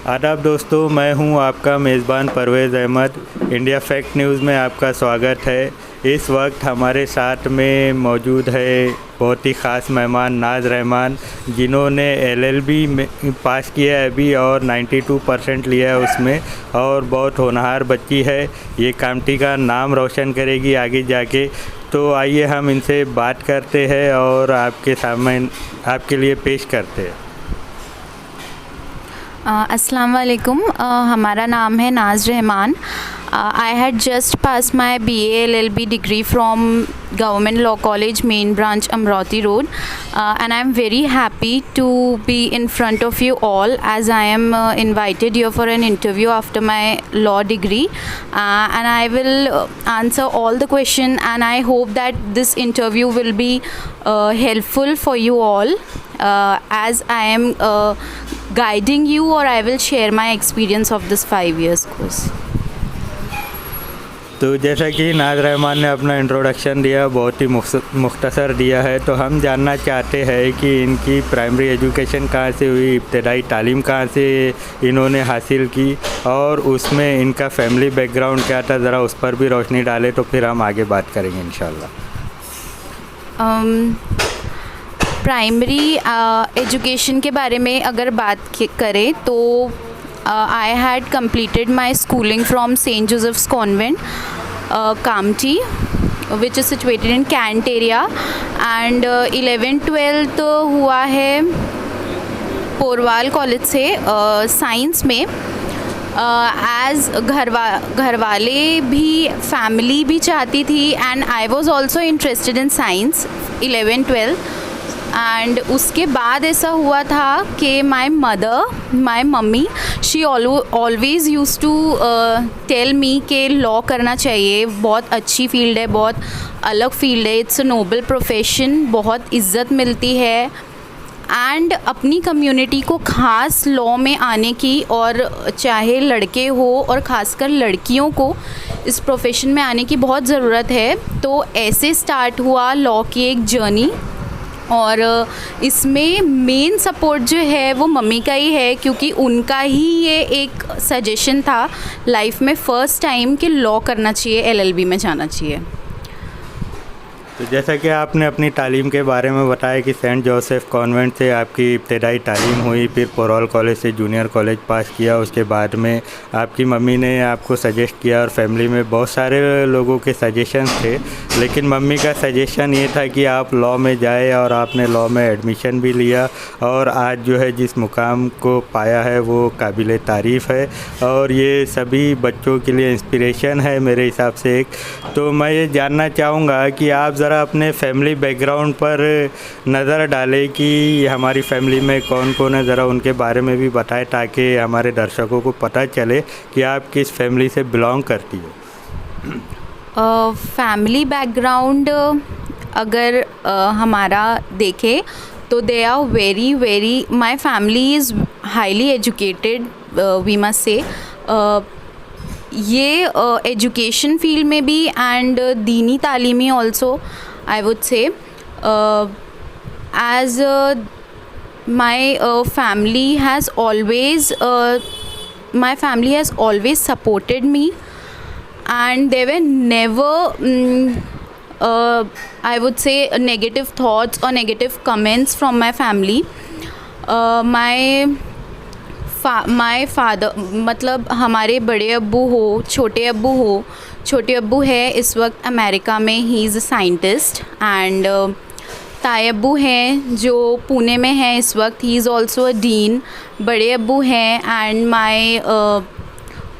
आदाब दोस्तों, मैं हूं आपका मेज़बान Parvez Ahmed. India Fact News में आपका स्वागत है। इस वक्त हमारे साथ में मौजूद है बहुत ही ख़ास मेहमान नाज रहमान, जिन्होंने एलएलबी में पास किया है अभी और 92% लिया है उसमें, और बहुत होनहार बच्ची है। ये कामटी का नाम रोशन करेगी आगे जाके। तो आइए हम इनसे बात करते हैं और आपके सामने आपके लिए पेश करते हैं। अस्सलाम वालेकुम। हमारा नाम है नाज Rahman. I had just pass my BA LLB degree from Government Law College, main branch, Amravati Road, and I am very happy to be in front of you all as I am invited here for an interview after my law degree, and I will answer all the question, and I hope that this interview will be helpful for you all, as I am guiding you, or I will share my experience of this 5 years course. तो जैसा कि नाज रहमान ने अपना introduction दिया, बहुत ही मुख्तसर दिया है, तो हम जानना चाहते हैं कि इनकी प्राइमरी एजुकेशन कहाँ से हुई, इब्तदाई तालीम कहाँ से इन्होंने हासिल की, और उसमें इनका फैमिली बैकग्राउंड क्या था, ज़रा उस पर भी रोशनी डालें तो फिर हम आगे बात करेंगे इंशाल्लाह। प्राइमरी एजुकेशन के बारे में अगर बात करें तो I had completed my schooling from St. Joseph's Convent, Kamti, which is situated in Kant area, and 11th-12th हुआ है पोरवाल कॉलेज से साइंस में। एज घर वाले भी, फैमिली भी चाहती थी, and I was also interested in science 11th-12th। And उसके बाद ऐसा हुआ था कि my mummy she always use to tell me कि लॉ करना चाहिए, बहुत अच्छी फील्ड है, बहुत अलग फील्ड है, इट्स अ नोबल प्रोफेशन, बहुत इज़्ज़त मिलती है, एंड अपनी कम्युनिटी को ख़ास लॉ में आने की, और चाहे लड़के हो और ख़ासकर लड़कियों को इस प्रोफेशन में आने की बहुत ज़रूरत है। तो ऐसे स्टार्ट हुआ लॉ की एक जर्नी, और इसमें मेन सपोर्ट जो है वो मम्मी का ही है, क्योंकि उनका ही ये एक सजेशन था लाइफ में फ़र्स्ट टाइम कि लॉ करना चाहिए, LLB में जाना चाहिए। तो जैसा कि आपने अपनी तालीम के बारे में बताया कि सेंट जोसेफ कॉन्वेंट से आपकी इब्तदाई तालीम हुई, फिर पोरवाल कॉलेज से जूनियर कॉलेज पास किया, उसके बाद में आपकी मम्मी ने आपको सजेस्ट किया, और फैमिली में बहुत सारे लोगों के सजेशंस थे, लेकिन मम्मी का सजेशन ये था कि आप लॉ में जाए, और आपने लॉ में एडमिशन भी लिया, और आज जो है जिस मुकाम को पाया है वो काबिल तारीफ़ है, और ये सभी बच्चों के लिए इंस्पिरेशन है मेरे हिसाब से एक। तो मैं ये जानना चाहूँगा कि आप ज़रा अपने फैमिली बैकग्राउंड पर नज़र डालें कि हमारी फैमिली में कौन कौन है, ज़रा उनके बारे में भी बताएं ताकि हमारे दर्शकों को पता चले कि आप किस फैमिली से बिलोंग करती हो। फैमिली बैकग्राउंड अगर हमारा देखें तो they are very my family is highly educated, we must say. ये एजुकेशन फील्ड में भी एंड दीनी तालीमी also, I would say, as my family has always supported me, and they were never I would say negative thoughts or negative comments from my family. My father, मतलब हमारे बड़े अब्बू हो, छोटे अब्बू है इस वक्त अमेरिका में, he is a scientist, and ताए अब्बू हैं जो पुणे में हैं इस वक्त, he is also a dean. बड़े अब्बू हैं, एंड माई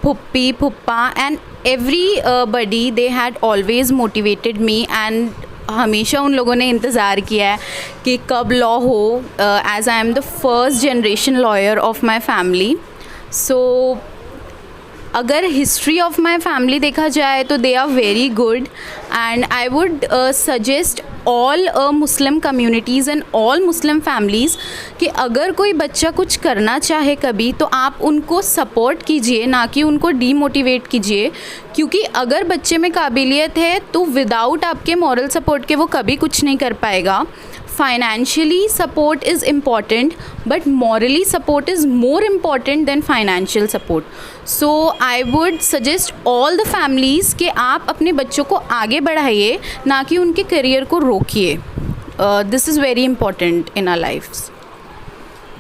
फुप्पी फुप्पा and everybody, they had always motivated me, and हमेशा उन लोगों ने इंतज़ार किया है कि कब लॉ हो, as I am the first generation lawyer of my family. So अगर हिस्ट्री ऑफ माई फैमिली देखा जाए तो they are very good, and I would suggest all Muslim communities and all Muslim families कि अगर कोई बच्चा कुछ करना चाहे कभी तो आप उनको सपोर्ट कीजिए, ना कि उनको डीमोटिवेट कीजिए, क्योंकि अगर बच्चे में काबिलियत है तो विदाउट आपके मॉरल सपोर्ट के वो कभी कुछ नहीं कर पाएगा। financially support is important, but morally support is more important than financial support. So I would suggest all the families कि आप अपने बच्चों को आगे बढ़ाइए, ना कि उनके करियर को रोकिए. This is very important in our lives.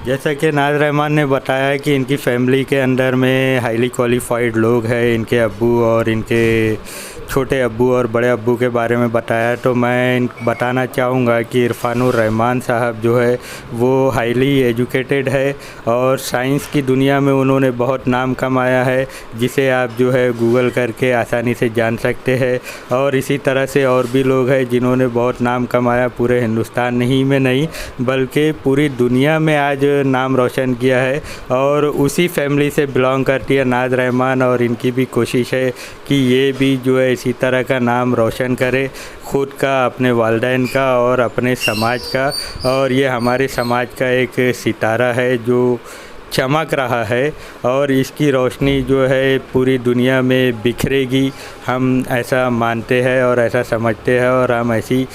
जैसा कि नाज़ रहमान ने बताया कि इनकी फैमिली के अंदर में हाईली क्वालिफाइड लोग हैं, इनके अब्बू और इनके छोटे अब्बू और बड़े अब्बू के बारे में बताया, तो मैं बताना चाहूँगा कि इरफानुर रहमान साहब जो है वो हाईली एजुकेटेड है और साइंस की दुनिया में उन्होंने बहुत नाम कमाया है, जिसे आप जो है गूगल करके आसानी से जान सकते हैं. और इसी तरह से और भी लोग हैं जिन्होंने बहुत नाम कमाया, पूरे हिंदुस्तान ही में नहीं बल्कि पूरी दुनिया में आज नाम रोशन किया है. और उसी फैमिली से बिलोंग करती है नाज़ रहमान, और इनकी भी कोशिश है कि ये भी जो है इसी तरह का नाम रोशन करे, ख़ुद का, अपने वालिदैन का और अपने समाज का. और ये हमारे समाज का एक सितारा है जो चमक रहा है और इसकी रोशनी जो है पूरी दुनिया में बिखरेगी, हम ऐसा मानते हैं और ऐसा समझते हैं, और हम ऐसी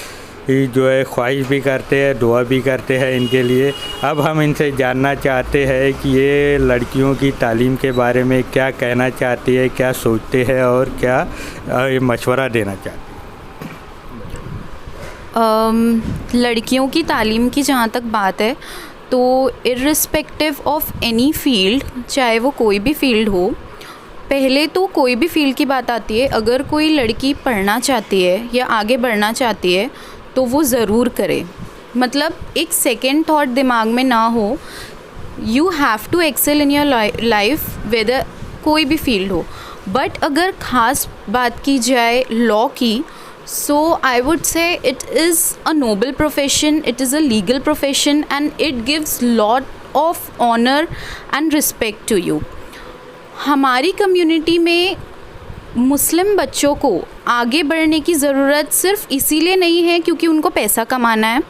जो है ख्वाहिश भी करते हैं, दुआ भी करते हैं इनके लिए. अब हम इनसे जानना चाहते हैं कि ये लड़कियों की तालीम के बारे में क्या कहना चाहती है, क्या सोचते हैं और क्या मशवरा देना चाहते हैं. लड़कियों की तालीम की जहाँ तक बात है तो इर्रिस्पेक्टिव ऑफ एनी फील्ड, चाहे वो कोई भी फील्ड हो, पहले तो कोई भी फील्ड की बात आती है, अगर कोई लड़की पढ़ना चाहती है या आगे बढ़ना चाहती है तो वो ज़रूर करे. मतलब एक सेकेंड थॉट दिमाग में ना हो. You have to excel in your life whether कोई भी फील्ड हो. बट अगर ख़ास बात की जाए लॉ की, so I would say it is a noble profession, it is a legal profession and it gives lot of honour and respect to you. हमारी कम्युनिटी में मुस्लिम बच्चों को आगे बढ़ने की ज़रूरत सिर्फ इसीलिए नहीं है क्योंकि उनको पैसा कमाना है,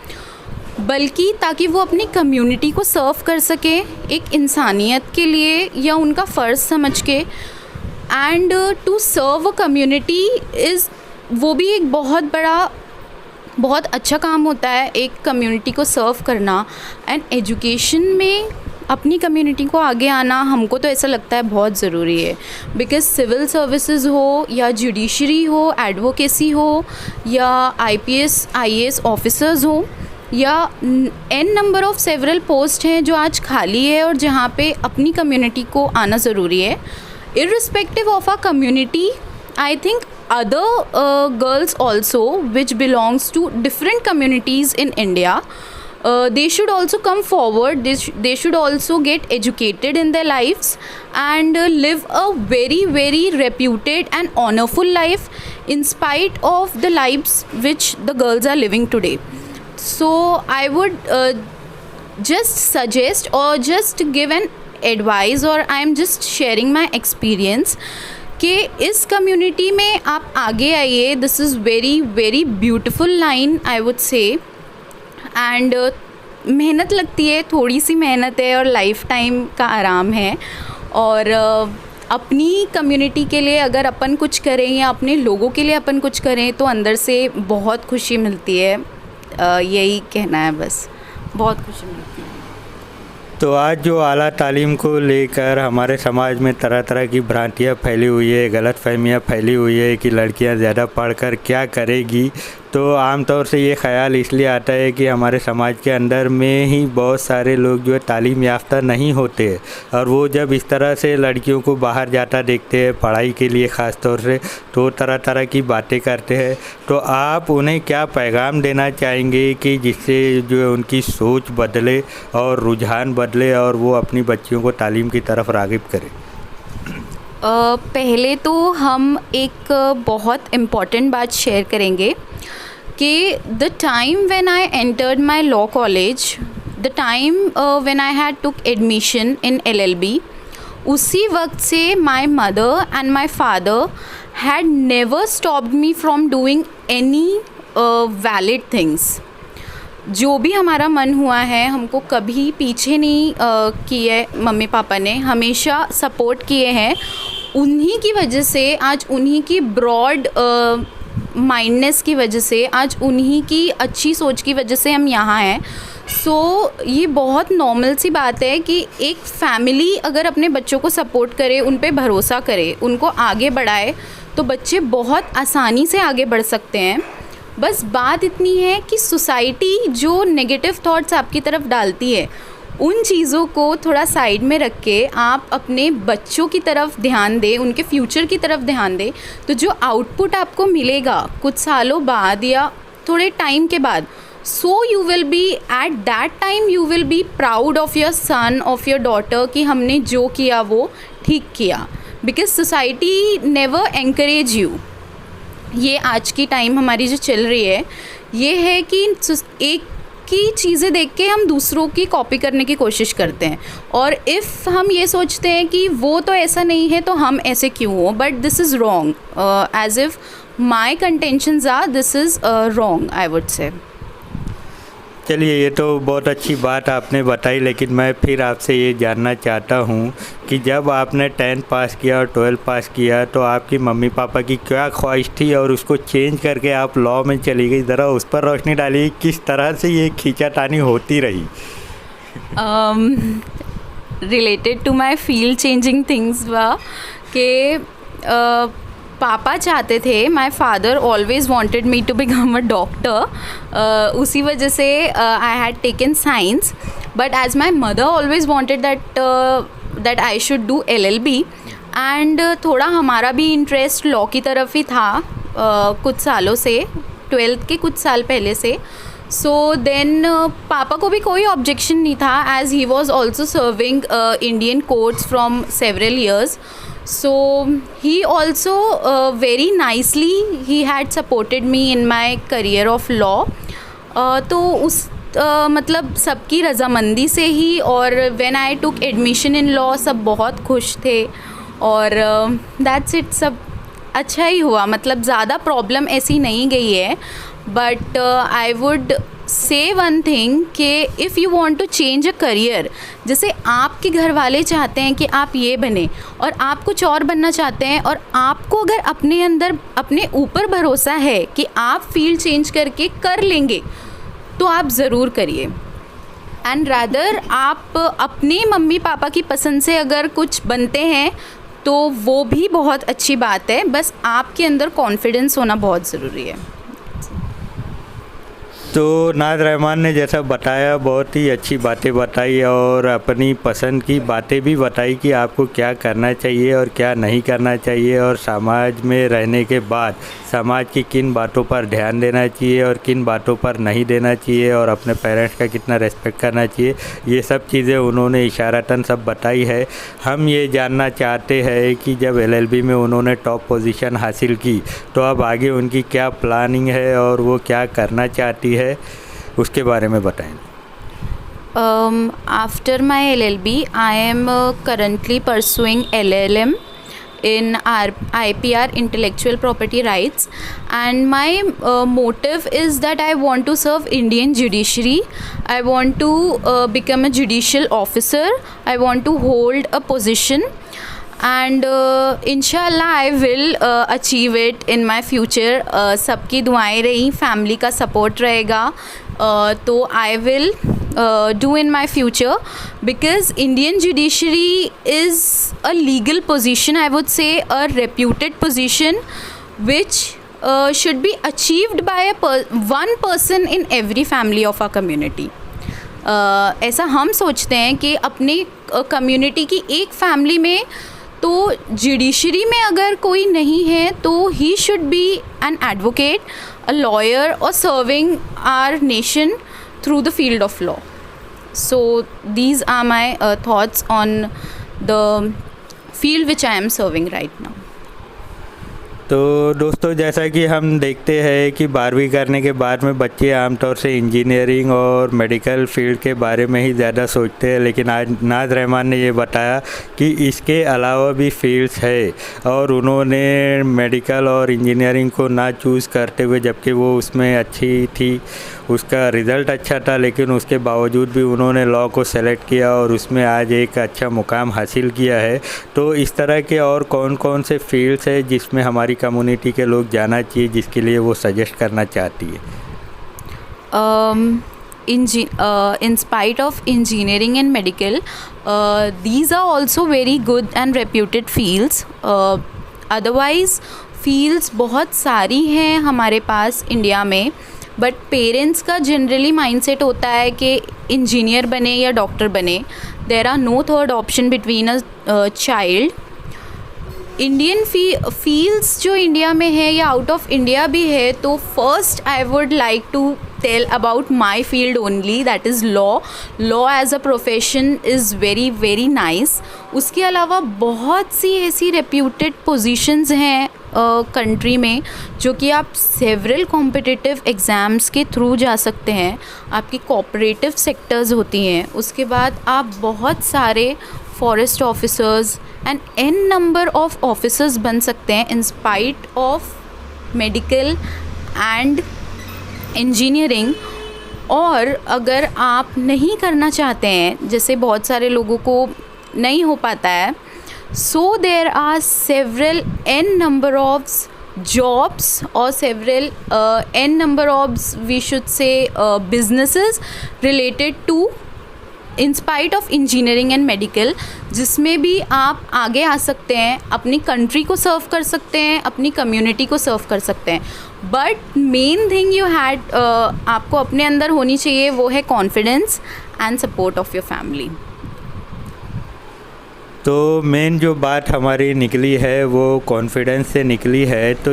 बल्कि ताकि वो अपनी कम्युनिटी को सर्व कर सके एक इंसानियत के लिए या उनका फ़र्ज़ समझ के. And to serve a community is, वो भी एक बहुत अच्छा काम होता है, एक कम्युनिटी को सर्व करना. एंड एजुकेशन में अपनी कम्युनिटी को आगे आना हमको तो ऐसा लगता है बहुत ज़रूरी है, बिकॉज़ सिविल सर्विसेज हो या जुडिशरी हो, एडवोकेसी हो या IPS IAS ऑफिसर्स हो या n number of several post हैं जो आज खाली है और जहाँ पे अपनी कम्युनिटी को आना ज़रूरी है. Irrespective of our community, I think other girls also which belongs to different communities in India, they should also come forward. They should also get educated in their lives and live a very very reputed and honorful life in spite of the lives which the girls are living today. So I would just suggest or just give an advice, or I am just sharing my experience कि इस community में आप आगे आइए. This is very very beautiful line I would से. And मेहनत लगती है, थोड़ी सी मेहनत है और लाइफ टाइम का आराम है. और अपनी कम्युनिटी के लिए अगर अपन कुछ करें या अपने लोगों के लिए अपन कुछ करें तो अंदर से बहुत खुशी मिलती है. यही कहना है बस, बहुत खुशी मिलती है. तो आज जो आला तालीम को लेकर हमारे समाज में तरह तरह की भ्रांतियाँ फैली हुई है, गलतफहमियाँ फैली हुई है कि लड़कियाँ ज़्यादा पढ़कर क्या करेगी, तो आमतौर से ये ख्याल इसलिए आता है कि हमारे समाज के अंदर में ही बहुत सारे लोग जो है तालीम याफ्ता नहीं होते, और वो जब इस तरह से लड़कियों को बाहर जाता देखते हैं पढ़ाई के लिए ख़ास तौर से, तो तरह तरह की बातें करते हैं. तो आप उन्हें क्या पैगाम देना चाहेंगे कि जिससे जो है उनकी सोच बदले और रुझान बदले और वो अपनी बच्चियों को तालीम की तरफ राग़िब करें? पहले तो हम एक बहुत इम्पॉर्टेंट बात शेयर करेंगे कि the time when I entered my law college, the time when I had took admission in LLB, उसी वक्त से my mother and my father had never stopped me from doing any valid things. जो भी हमारा मन हुआ है हमको कभी पीछे नहीं किए. मम्मी पापा ने हमेशा सपोर्ट किए हैं. उन्हीं की वजह से आज उन्हीं की ब्रॉड माइंडनेस की वजह से, आज उन्हीं की अच्छी सोच की वजह से हम यहाँ हैं। सो ये बहुत नॉर्मल सी बात है कि एक फैमिली अगर अपने बच्चों को सपोर्ट करे, उन पे भरोसा करे, उनको आगे बढ़ाए, तो बच्चे बहुत आसानी से आगे बढ़ सकते हैं। बस बात इतनी है कि सोसाइटी जो नेगेटिव थॉट्स आपकी तरफ डालती है, उन चीज़ों को थोड़ा साइड में रख के आप अपने बच्चों की तरफ ध्यान दें, उनके फ्यूचर की तरफ ध्यान दें। तो जो आउटपुट आपको मिलेगा कुछ सालों बाद या थोड़े टाइम के बाद, so you will be at that time you will be proud of your son, of your daughter, कि हमने जो किया वो ठीक किया। Because society never encourage you. ये आज की टाइम हमारी जो चल रही है, ये है कि एक की चीज़ें देख के हम दूसरों की कॉपी करने की कोशिश करते हैं, और इफ़ हम ये सोचते हैं कि वो तो ऐसा नहीं है तो हम ऐसे क्यों हो, but this is wrong. As if my contentions are, this is wrong, I would say. चलिए, ये तो बहुत अच्छी बात आपने बताई, लेकिन मैं फिर आपसे ये जानना चाहता हूँ कि जब आपने 10th पास किया और 12th पास किया तो आपकी मम्मी पापा की क्या ख्वाहिश थी और उसको चेंज करके आप लॉ में चली गई। ज़रा उस पर रोशनी डालिए, किस तरह से ये खींचातानी होती रही। Related to my field changing things वा के पापा चाहते थे, my father always wanted me to become a doctor. उसी वजह से I had taken science, but as my mother always wanted that I should do LLB, and थोड़ा हमारा भी इंटरेस्ट लॉ की तरफ ही था कुछ सालों से, 12th के कुछ साल पहले से। सो देन पापा को भी कोई ऑब्जेक्शन नहीं था, as he was also serving Indian courts from several years. So he also very nicely he had supported me in my career of law. तो उस मतलब सबकी रज़ामंदी से ही, और when I took admission in law सब बहुत खुश थे, और that's it, सब अच्छा ही हुआ। मतलब ज़्यादा प्रॉब्लम ऐसी नहीं गई है, but I would say one thing कि if you want to change a career, जैसे आपके घर वाले चाहते हैं कि आप ये बने और आप कुछ और बनना चाहते हैं, और आपको अगर अपने अंदर अपने ऊपर भरोसा है कि आप फील्ड चेंज करके कर लेंगे, तो आप ज़रूर करिए। एंड रादर आप अपने मम्मी पापा की पसंद से अगर कुछ बनते हैं तो वो भी बहुत अच्छी बात है, बस आपके अंदर कॉन्फिडेंस होना बहुत ज़रूरी है। तो नाज़ रहमान ने जैसा बताया, बहुत ही अच्छी बातें बताई और अपनी पसंद की बातें भी बताई कि आपको क्या करना चाहिए और क्या नहीं करना चाहिए, और समाज में रहने के बाद समाज की किन बातों पर ध्यान देना चाहिए और किन बातों पर नहीं देना चाहिए, और अपने पेरेंट्स का कितना रेस्पेक्ट करना चाहिए। ये सब चीज़ें उन्होंने इशारतन सब बताई है। हम ये जानना चाहते हैं कि जब LLB में उन्होंने टॉप पोजीशन हासिल की, तो अब आगे उनकी क्या प्लानिंग है और वो क्या करना चाहती है, उसके बारे में बताएं। After my LLB, I am currently pursuing LLM in IPR, intellectual property rights, and my motive is that I want to serve Indian judiciary. I want to become a judicial officer. I want to hold a position, and inshallah I will achieve it in my future. सबकी दुआएं रही, family का support रहेगा, तो I will do in my future, because Indian judiciary is a legal position, I would say a reputed position, which should be achieved by one person in every family of our community. ऐसा हम सोचते हैं कि अपनी community की एक family में तो जुडिशरी में अगर कोई नहीं है तो he should be an advocate, a lawyer, और serving our nation through the field of law. So these are my thoughts on the field which I am serving right now. तो दोस्तों, जैसा कि हम देखते हैं कि 12वीं करने के बाद में बच्चे आमतौर से इंजीनियरिंग और मेडिकल फील्ड के बारे में ही ज़्यादा सोचते हैं, लेकिन आज नाज़ रहमान ने ये बताया कि इसके अलावा भी फील्ड्स है, और उन्होंने मेडिकल और इंजीनियरिंग को ना चूज़ करते हुए, जबकि वो उसमें अच्छी थी, उसका रिज़ल्ट अच्छा था, लेकिन उसके बावजूद भी उन्होंने लॉ को सेलेक्ट किया और उसमें आज एक अच्छा मुकाम हासिल किया है। तो इस तरह के और कौन कौन से फील्ड्स है जिसमें हमारी कम्युनिटी के लोग जाना चाहिए जिसके लिए वो सजेस्ट करना चाहती है? In spite of engineering and medical, these are also very good and reputed fields. Otherwise fields बहुत सारी हैं हमारे पास इंडिया में, बट पेरेंट्स का जनरली माइंडसेट होता है कि इंजीनियर बने या डॉक्टर बने. There are no third option between a child. Indian fields जो इंडिया में है या आउट ऑफ इंडिया भी है, तो first I would like to tell about my field only, that is law. Law as a profession is very very nice. उसके अलावा बहुत सी ऐसी रेप्यूटेड पोजीशंस हैं कंट्री में जो कि आप सेवरल कॉम्पिटिटिव एग्ज़ाम्स के थ्रू जा सकते हैं. आपकी कोऑपरेटिव सेक्टर्स होती हैं. उसके बाद आप बहुत सारे forest officers and an number of officers बन सकते हैं in spite of medical and engineering. और अगर आप नहीं करना चाहते हैं, जैसे बहुत सारे लोगों को नहीं हो पाता है, so there are several an number of jobs और several an number of we should say businesses related to in spite of engineering and medical, जिसमें भी आप आगे आ सकते हैं, अपनी कंट्री को सर्व कर सकते हैं, अपनी कम्युनिटी को सर्व कर सकते हैं. But main thing you had आपको अपने अंदर होनी चाहिए, वो है confidence and support of your family. तो मेन जो बात हमारी निकली है वो कॉन्फिडेंस से निकली है. तो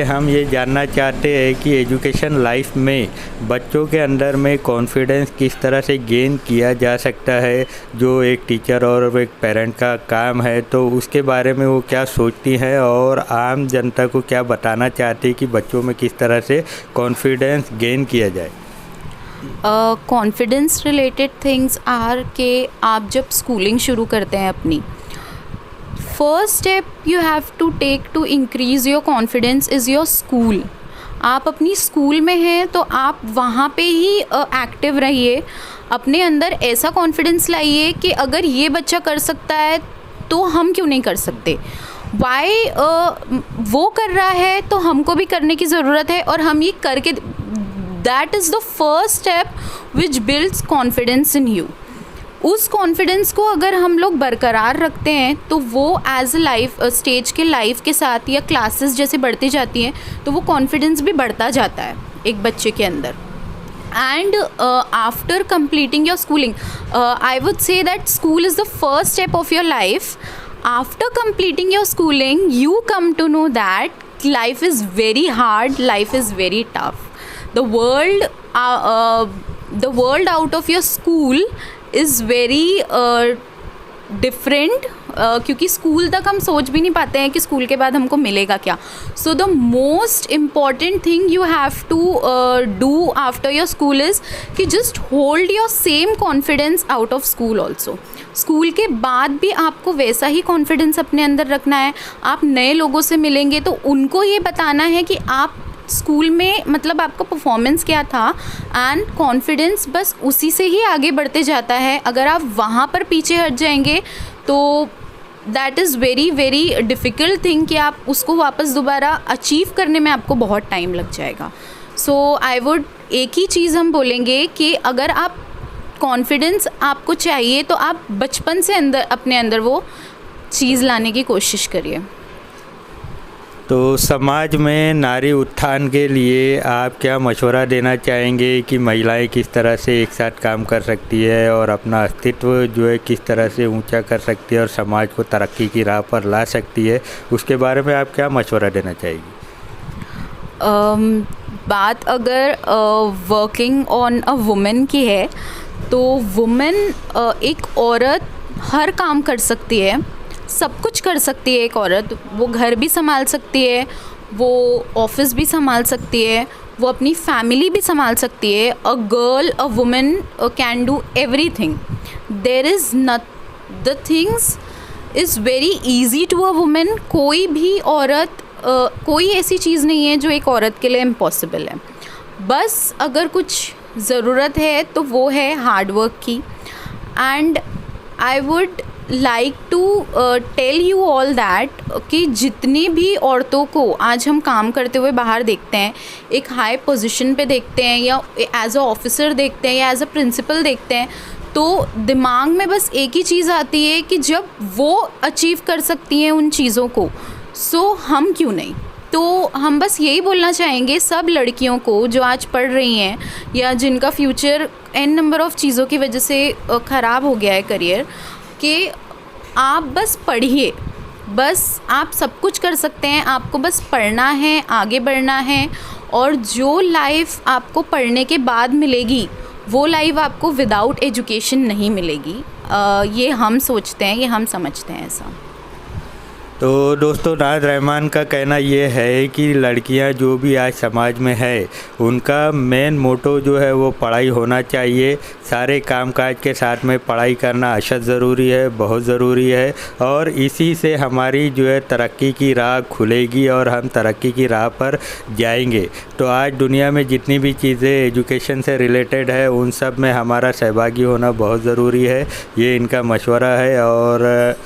हम ये जानना चाहते हैं कि एजुकेशन लाइफ में बच्चों के अंदर में कॉन्फिडेंस किस तरह से गेन किया जा सकता है, जो एक टीचर और एक पेरेंट का काम है. तो उसके बारे में वो क्या सोचती हैं और आम जनता को क्या बताना चाहती है कि बच्चों में किस तरह से कॉन्फिडेंस गेन किया जाए? कॉन्फिडेंस रिलेटेड थिंग्स आर के आप जब स्कूलिंग शुरू करते हैं अपनी, first step you have to take to increase your confidence is your school. आप अपनी स्कूल में हैं तो आप वहाँ पे ही एक्टिव रहिए. अपने अंदर ऐसा कॉन्फिडेंस लाइए कि अगर ये बच्चा कर सकता है तो हम क्यों नहीं कर सकते. वाई वो कर रहा है तो हमको भी करने की ज़रूरत है, और हम ये करके, that is the first step which builds confidence in you. उस कॉन्फिडेंस को अगर हम लोग बरकरार रखते हैं तो वो एज अ लाइफ स्टेज के लाइफ के साथ या क्लासेस जैसे बढ़ती जाती हैं तो वो कॉन्फिडेंस भी बढ़ता जाता है एक बच्चे के अंदर. And after completing your schooling, I would say that school is the first step of your life. After completing your schooling, you come to know that life is very hard, life is very tough. The world out of your school is very different, क्योंकि school तक हम सोच भी नहीं पाते हैं कि school के बाद हमको मिलेगा क्या. So the most important thing you have to do after your school is कि just hold your same confidence out of school also. School के बाद भी आपको वैसा ही कॉन्फिडेंस अपने अंदर रखना है. आप नए लोगों से मिलेंगे तो उनको ये बताना है कि आप स्कूल में मतलब आपका परफॉर्मेंस क्या था, एंड कॉन्फिडेंस बस उसी से ही आगे बढ़ते जाता है. अगर आप वहाँ पर पीछे हट जाएंगे तो that is very very difficult thing कि आप उसको वापस दोबारा अचीव करने में आपको बहुत टाइम लग जाएगा. सो आई वुड एक ही चीज़ हम बोलेंगे कि अगर आप कॉन्फिडेंस आपको चाहिए तो आप बचपन से अपने अंदर वो चीज़ लाने की कोशिश करिए. तो समाज में नारी उत्थान के लिए आप क्या मशवरा देना चाहेंगे कि महिलाएं किस तरह से एक साथ काम कर सकती है और अपना अस्तित्व जो है किस तरह से ऊंचा कर सकती है और समाज को तरक्की की राह पर ला सकती है, उसके बारे में आप क्या मशवरा देना चाहेंगी? बात अगर वर्किंग ऑन अ वुमेन की है तो वुमेन एक औरत हर काम कर सकती है, सब कुछ कर सकती है. एक औरत वो घर भी संभाल सकती है, वो ऑफिस भी संभाल सकती है, वो अपनी फैमिली भी संभाल सकती है. A girl, a women can do everything. There is not, the things is very easy to a women. कोई भी औरत कोई ऐसी चीज़ नहीं है जो एक औरत के लिए इम्पॉसिबल है. बस अगर कुछ ज़रूरत है तो वो है हार्ड वर्क की. And I would like to tell you all that कि जितनी भी औरतों को आज हम काम करते हुए बाहर देखते हैं, एक हाई पोजीशन पे देखते हैं या एज अ ऑफिसर देखते हैं या एज अ प्रिंसिपल देखते हैं, तो दिमाग में बस एक ही चीज़ आती है कि जब वो अचीव कर सकती हैं उन चीज़ों को, सो हम क्यों नहीं। तो हम बस यही बोलना चाहेंगे सब लड़कियों को जो आज पढ़ रही हैं या जिनका फ्यूचर एन नंबर ऑफ़ चीज़ों की वजह से ख़राब हो गया है करियर, कि आप बस पढ़िए, बस आप सब कुछ कर सकते हैं, आपको बस पढ़ना है, आगे बढ़ना है, और जो लाइफ आपको पढ़ने के बाद मिलेगी वो लाइफ आपको विदाउट एजुकेशन नहीं मिलेगी। ये हम सोचते हैं, ये हम समझते हैं ऐसा। तो दोस्तों, नाज़ रहमान का कहना ये है कि लड़कियां जो भी आज समाज में है उनका मेन मोटो जो है वो पढ़ाई होना चाहिए। सारे कामकाज के साथ में पढ़ाई करना अशद ज़रूरी है, बहुत ज़रूरी है, और इसी से हमारी जो है तरक्की की राह खुलेगी और हम तरक्की की राह पर जाएंगे। तो आज दुनिया में जितनी भी चीज़ें एजुकेशन से रिलेटेड है उन सब में हमारा सहभागी होना बहुत ज़रूरी है, ये इनका मशवरा है। और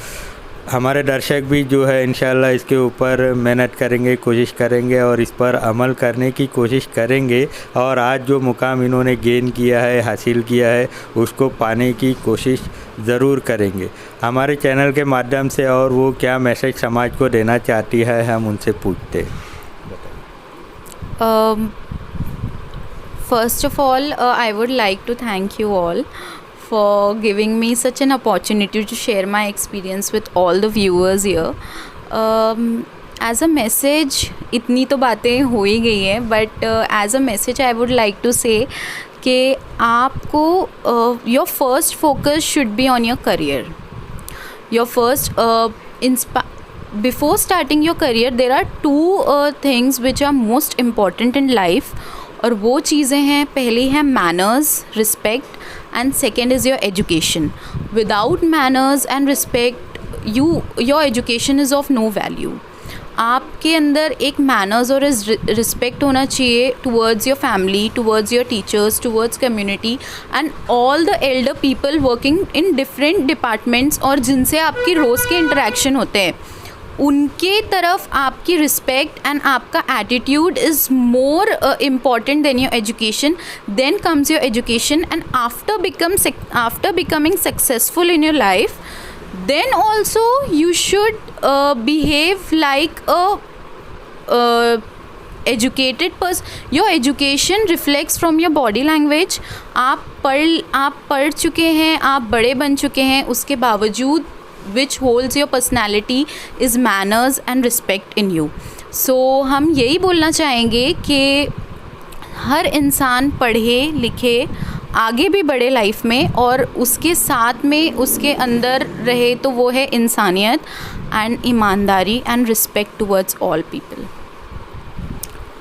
हमारे दर्शक भी जो है इंशाल्लाह इसके ऊपर मेहनत करेंगे, कोशिश करेंगे और इस पर अमल करने की कोशिश करेंगे, और आज जो मुकाम इन्होंने गेन किया है, हासिल किया है, उसको पाने की कोशिश ज़रूर करेंगे। हमारे चैनल के माध्यम से और वो क्या मैसेज समाज को देना चाहती है, हम उनसे पूछते हैं। First of all, I would like to thank you all for giving me such an opportunity to share my experience with all the viewers here. As a message, इतनी तो बातें हो ही गई हैं, but as a message I would like to say कि आपको your first focus should be on your career. Your first before starting your career there are two things which are most important in life, और वो चीज़ें हैं, पहली है manners, respect, and second is your education. Without manners and respect, your education is of no value. आपके अंदर एक manners और respect होना चाहिए towards your family, towards your teachers, towards community and all the elder people working in different departments, और जिनसे आपकी रोज़ के interaction होते हैं, उनके तरफ आपकी रिस्पेक्ट एंड आपका attitude is more important than your education. Then comes your education, and after becoming successful in your life, then also you should behave like a educated person. Your education reflects from your body language. आप पढ़ चुके हैं, आप बड़े बन चुके हैं, उसके बावजूद which holds your personality is manners and respect in you. So हम यही बोलना चाहेंगे कि हर इंसान पढ़े लिखे, आगे भी बढ़े लाइफ में, और उसके साथ में उसके अंदर रहे तो वो है इंसानियत एंड ईमानदारी and respect towards all people.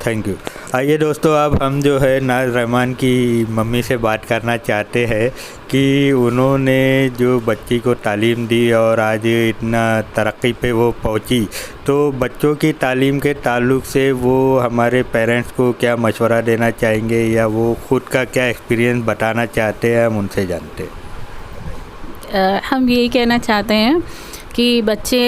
Thank you. आइए दोस्तों, अब हम जो है नाज़ रहमान की मम्मी से बात करना चाहते हैं कि उन्होंने जो बच्ची को तालीम दी और आज इतना तरक्की पे वो पहुंची, तो बच्चों की तालीम के ताल्लुक़ से वो हमारे पेरेंट्स को क्या मशवरा देना चाहेंगे या वो ख़ुद का क्या एक्सपीरियंस बताना चाहते हैं, हम उनसे जानते हैं. हम यही कहना चाहते हैं कि बच्चे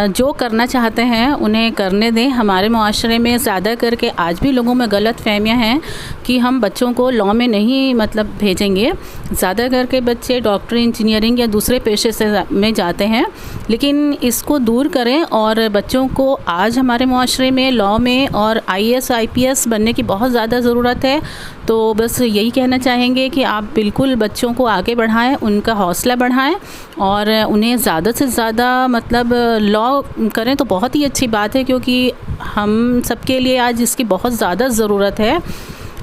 जो करना चाहते हैं उन्हें करने दें. हमारे मुआशरे में ज़्यादा करके आज भी लोगों में गलत फहमियाँ हैं कि हम बच्चों को लॉ में नहीं भेजेंगे. ज़्यादा करके बच्चे डॉक्टर, इंजीनियरिंग या दूसरे पेशे से में जाते हैं, लेकिन इसको दूर करें और बच्चों को आज हमारे मुआशरे में लॉ में और IAS IPS बनने की बहुत ज़्यादा ज़रूरत है. तो बस यही कहना चाहेंगे कि आप बिल्कुल बच्चों को आगे बढ़ाएं, उनका हौसला बढ़ाएं और उन्हें ज़्यादा से ज़्यादा लॉ करें तो बहुत ही अच्छी बात है, क्योंकि हम सबके लिए आज इसकी बहुत ज़्यादा ज़रूरत है.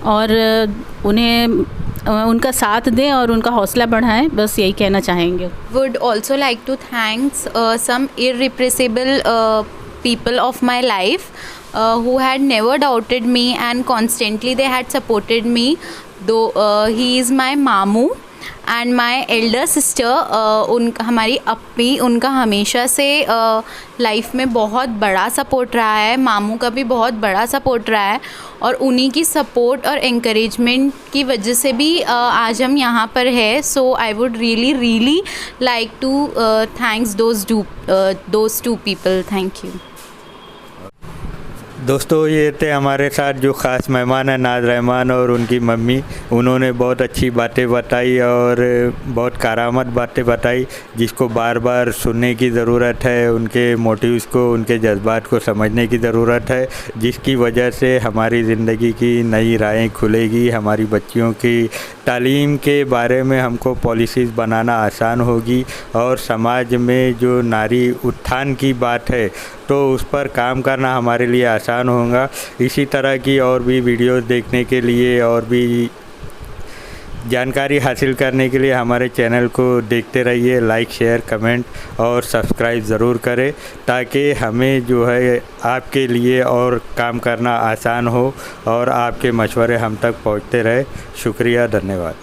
और उन्हें उनका साथ दें और उनका हौसला बढ़ाएं, बस यही कहना चाहेंगे. Would also like to thanks some irrepressible people of my life who had never doubted me and constantly they had supported me. Though he is my mamu, and my Elder sister, हमारी अपी, उनका हमेशा से life में बहुत बड़ा support रहा है, मामू का भी बहुत बड़ा सपोर्ट रहा है, और उन्हीं की सपोर्ट और एनकरेजमेंट की वजह से भी आज हम यहाँ पर है. So I would really like to thanks those two people. Thank you. दोस्तों, ये थे हमारे साथ जो ख़ास मेहमान हैं नाज रहमान और उनकी मम्मी. उन्होंने बहुत अच्छी बातें बताई और बहुत करामत बातें बताई जिसको बार बार सुनने की ज़रूरत है. उनके मोटिव्स को, उनके जज्बात को समझने की ज़रूरत है, जिसकी वजह से हमारी ज़िंदगी की नई राहें खुलेगी. हमारी बच्चियों की तालीम के बारे में हमको पॉलिसीज़ बनाना आसान होगी और समाज में जो नारी उत्थान की बात है तो उस पर काम करना हमारे लिए आसान होगा. इसी तरह की और भी वीडियोस देखने के लिए और भी जानकारी हासिल करने के लिए हमारे चैनल को देखते रहिए. लाइक, शेयर, कमेंट और सब्सक्राइब ज़रूर करें ताकि हमें जो है आपके लिए और काम करना आसान हो और आपके मशवरे हम तक पहुंचते रहे. शुक्रिया, धन्यवाद.